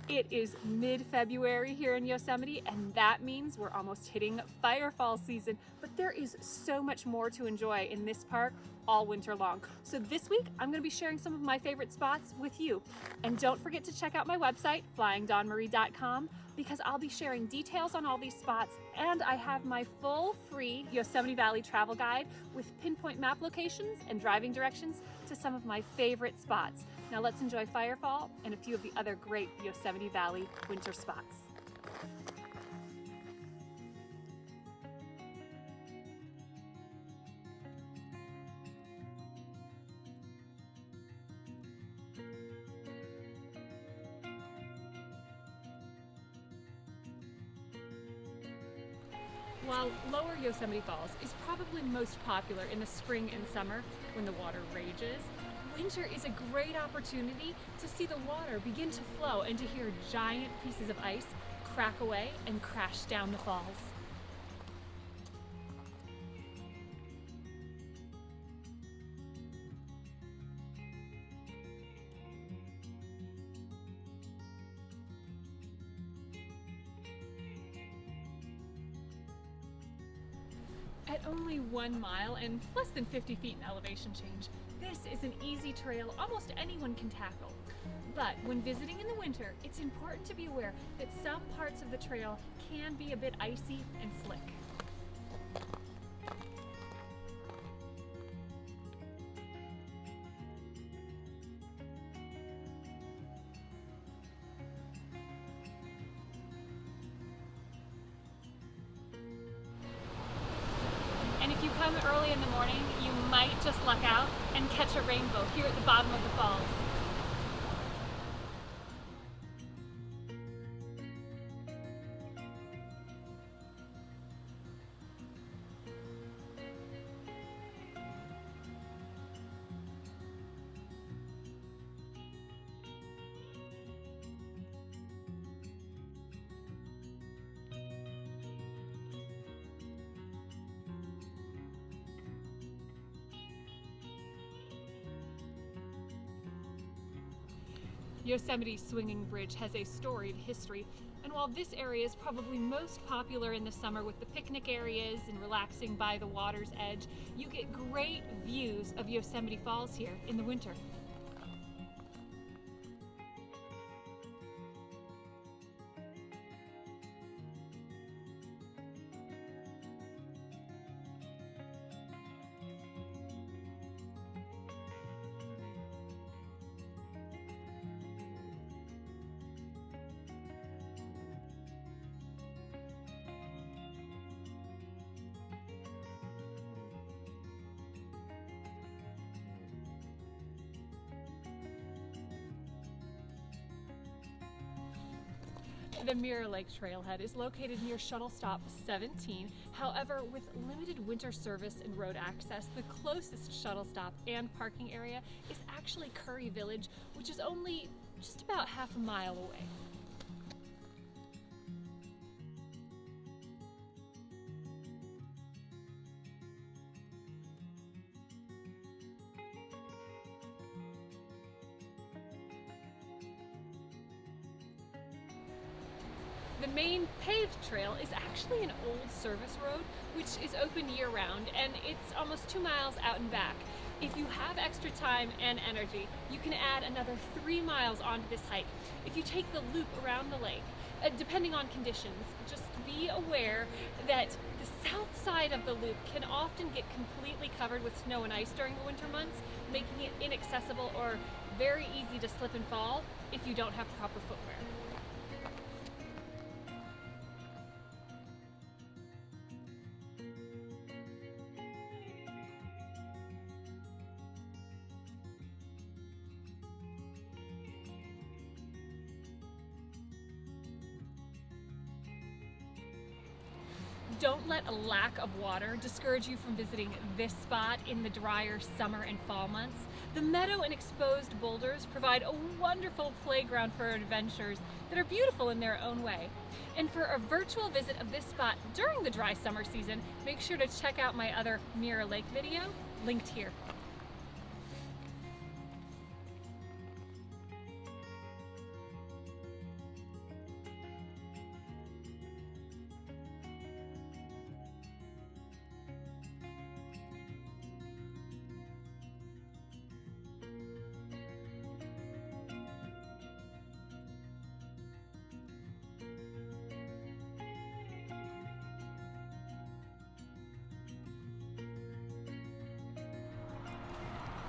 It is mid-February here in Yosemite, and that means we're almost hitting Firefall season. But there is so much more to enjoy in this park all winter long. So this week, I'm gonna be sharing some of my favorite spots with you. And don't forget to check out my website, flyingdawnmarie.com, because I'll be sharing details on all these spots, and I have my full free Yosemite Valley travel guide with pinpoint map locations and driving directions to some of my favorite spots. Now let's enjoy Firefall and a few of the other great Yosemite Valley winter spots. While Lower Yosemite Falls is probably most popular in the spring and summer when the water rages, winter is a great opportunity to see the water begin to flow and to hear giant pieces of ice crack away and crash down the falls. At only 1 mile and less than 50 feet in elevation change, this is an easy trail almost anyone can tackle. But when visiting in the winter, it's important to be aware that some parts of the trail can be a bit icy and slick. And if you come early in the morning, you might just luck out and catch a rainbow here at the bottom of the falls. Yosemite's Swinging Bridge has a storied history, and while this area is probably most popular in the summer with the picnic areas and relaxing by the water's edge, you get great views of Yosemite Falls here in the winter. The Mirror Lake Trailhead is located near Shuttle Stop 17. However, with limited winter service and road access, the closest shuttle stop and parking area is actually Curry Village, which is only just about half a mile away. The main paved trail is actually an old service road, which is open year-round, and it's almost 2 miles out and back. If you have extra time and energy, you can add another 3 miles onto this hike if you take the loop around the lake. Depending on conditions, just be aware that the south side of the loop can often get completely covered with snow and ice during the winter months, making it inaccessible or very easy to slip and fall if you don't have proper footwear. Don't let a lack of water discourage you from visiting this spot in the drier summer and fall months. The meadow and exposed boulders provide a wonderful playground for adventures that are beautiful in their own way. And for a virtual visit of this spot during the dry summer season, make sure to check out my other Mirror Lake video, linked here.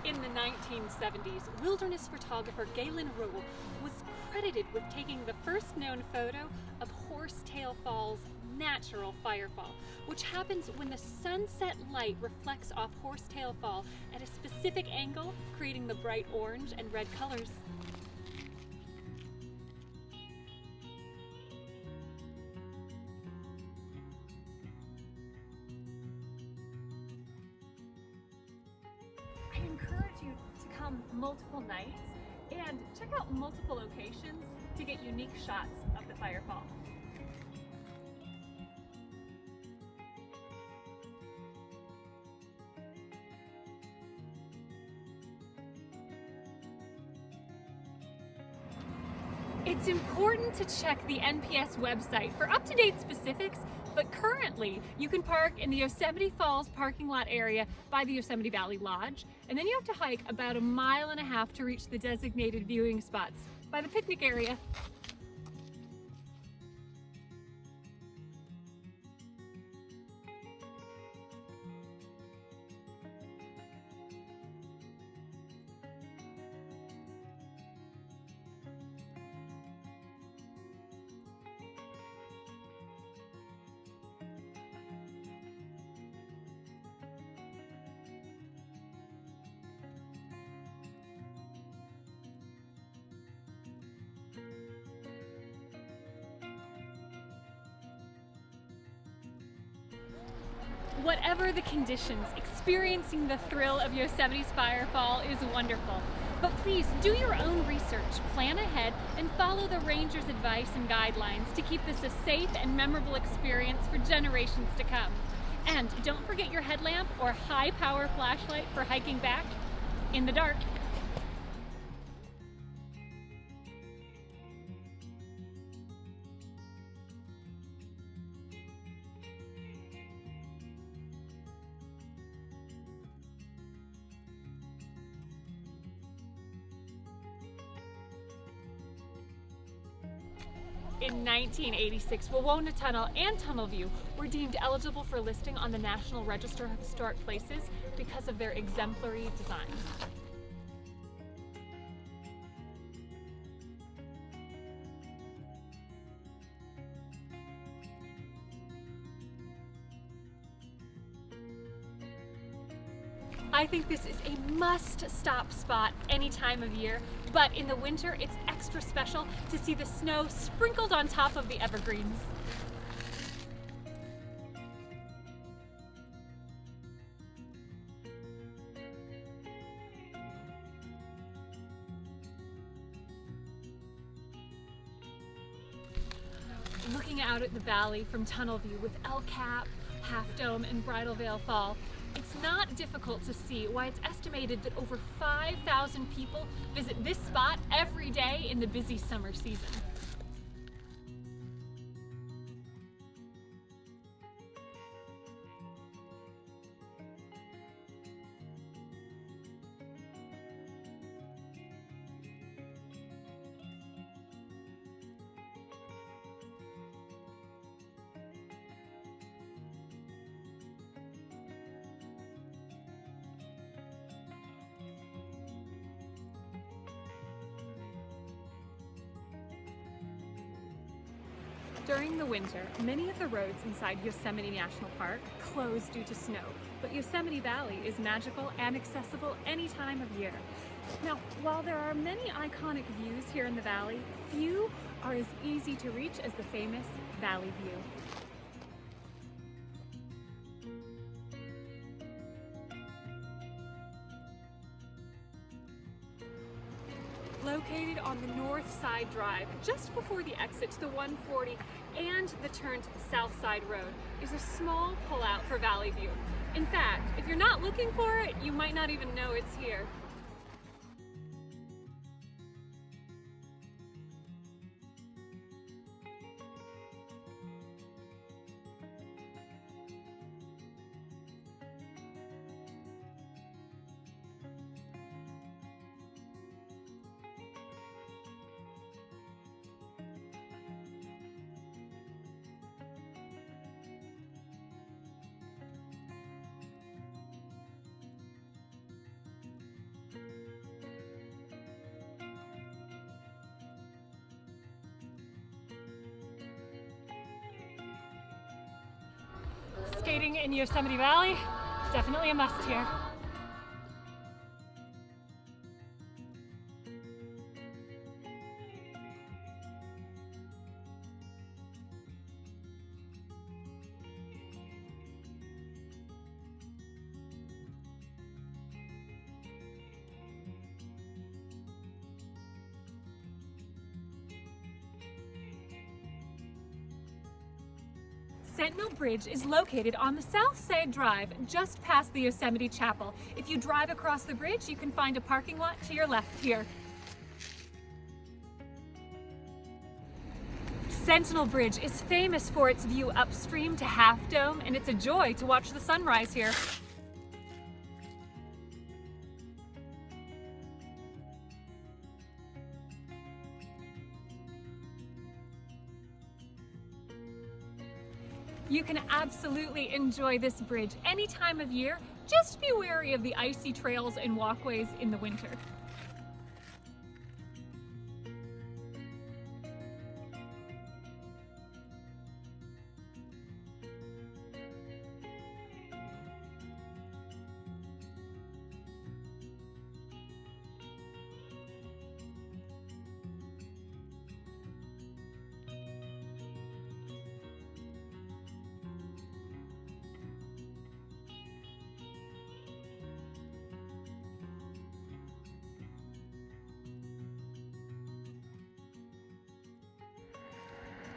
In the 1970s, wilderness photographer Galen Rule was credited with taking the first known photo of Horsetail Falls' natural firefall, which happens when the sunset light reflects off Horsetail Fall at a specific angle, creating the bright orange and red colors. I encourage you to come multiple nights and check out multiple locations to get unique shots of the firefall. It's important to check the NPS website for up-to-date specifics, but currently you can park in the Yosemite Falls parking lot area by the Yosemite Valley Lodge, and then you have to hike about 1.5 miles to reach the designated viewing spots by the picnic area. Whatever the conditions, experiencing the thrill of Yosemite's firefall is wonderful. But please do your own research, plan ahead, and follow the ranger's advice and guidelines to keep this a safe and memorable experience for generations to come. And don't forget your headlamp or high-power flashlight for hiking back in the dark. In 1986, Wawona Tunnel and Tunnel View were deemed eligible for listing on the National Register of Historic Places because of their exemplary design. I think this is a must-stop spot any time of year, but in the winter it's extra special to see the snow sprinkled on top of the evergreens. Looking out at the valley from Tunnel View with El Cap, Half Dome, and Bridalveil Falls, it's not difficult to see why it's estimated that over 5,000 people visit this spot every day in the busy summer season. During the winter, many of the roads inside Yosemite National Park close due to snow, but Yosemite Valley is magical and accessible any time of year. Now, while there are many iconic views here in the valley, few are as easy to reach as the famous Valley View. Located on the North Side Drive, just before the exit to the 140 and the turn to the South Side Road, is a small pullout for Valley View. In fact, if you're not looking for it, you might not even know it's here. skating in Yosemite Valley, definitely a must here. Sentinel Bridge is located on the South Side Drive, just past the Yosemite Chapel. If you drive across the bridge, you can find a parking lot to your left here. Sentinel Bridge is famous for its view upstream to Half Dome, and it's a joy to watch the sunrise here. You can absolutely enjoy this bridge any time of year. Just be wary of the icy trails and walkways in the winter.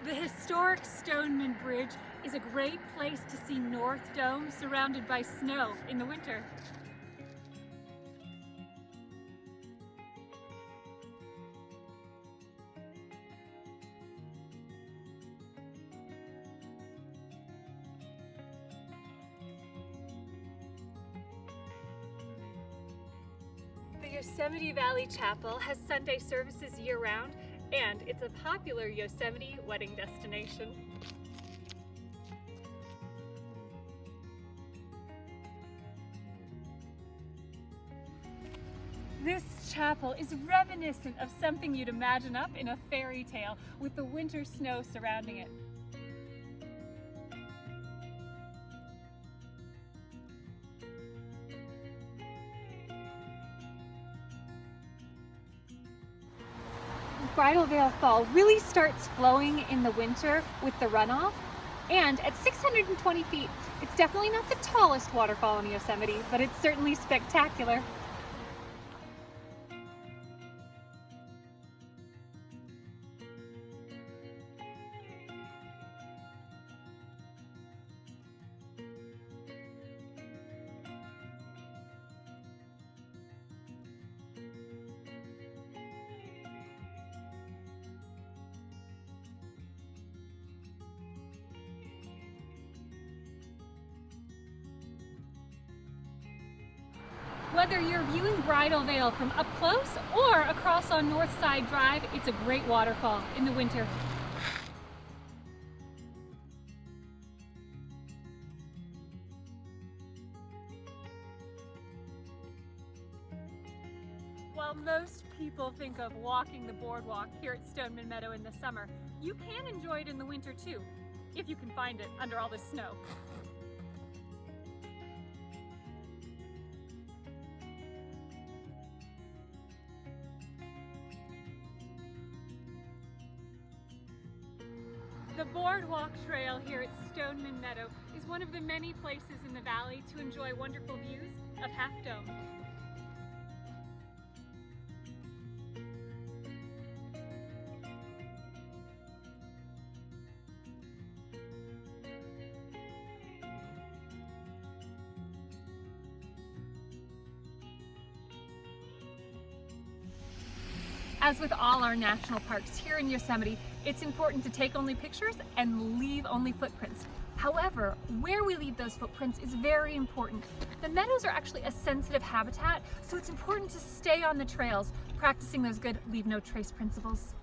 The historic Stoneman Bridge is a great place to see North Dome surrounded by snow in the winter. The Yosemite Valley Chapel has Sunday services year-round, and it's a popular Yosemite wedding destination. This chapel is reminiscent of something you'd imagine up in a fairy tale, with the winter snow surrounding it. Bridalveil Falls really starts flowing in the winter with the runoff, and at 620 feet, it's definitely not the tallest waterfall in Yosemite, but it's certainly spectacular. Whether you're viewing Bridalveil from up close or across on North Side Drive, it's a great waterfall in the winter. While most people think of walking the boardwalk here at Stoneman Meadow in the summer, you can enjoy it in the winter too, if you can find it under all the snow. The boardwalk trail here at Stoneman Meadow is one of the many places in the valley to enjoy wonderful views of Half Dome. As with all our national parks here in Yosemite, it's important to take only pictures and leave only footprints. However, where we leave those footprints is very important. The meadows are actually a sensitive habitat, so it's important to stay on the trails, practicing those good leave no trace principles.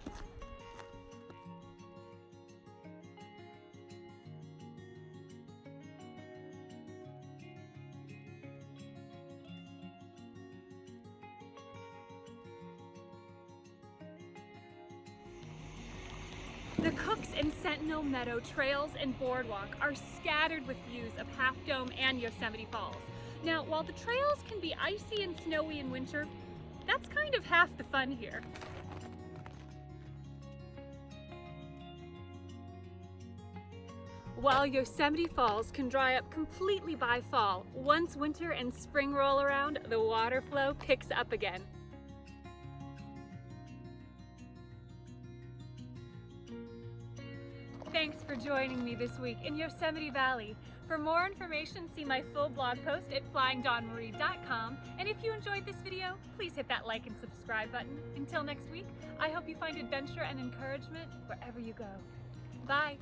The Cooks and Sentinel Meadow trails and boardwalk are scattered with views of Half Dome and Yosemite Falls. Now, while the trails can be icy and snowy in winter, that's kind of half the fun here. While Yosemite Falls can dry up completely by fall, once winter and spring roll around, the water flow picks up again. Thanks for joining me this week in Yosemite Valley. For more information, see my full blog post at flyingdawnmarie.com. And if you enjoyed this video, please hit that like and subscribe button. Until next week, I hope you find adventure and encouragement wherever you go. Bye.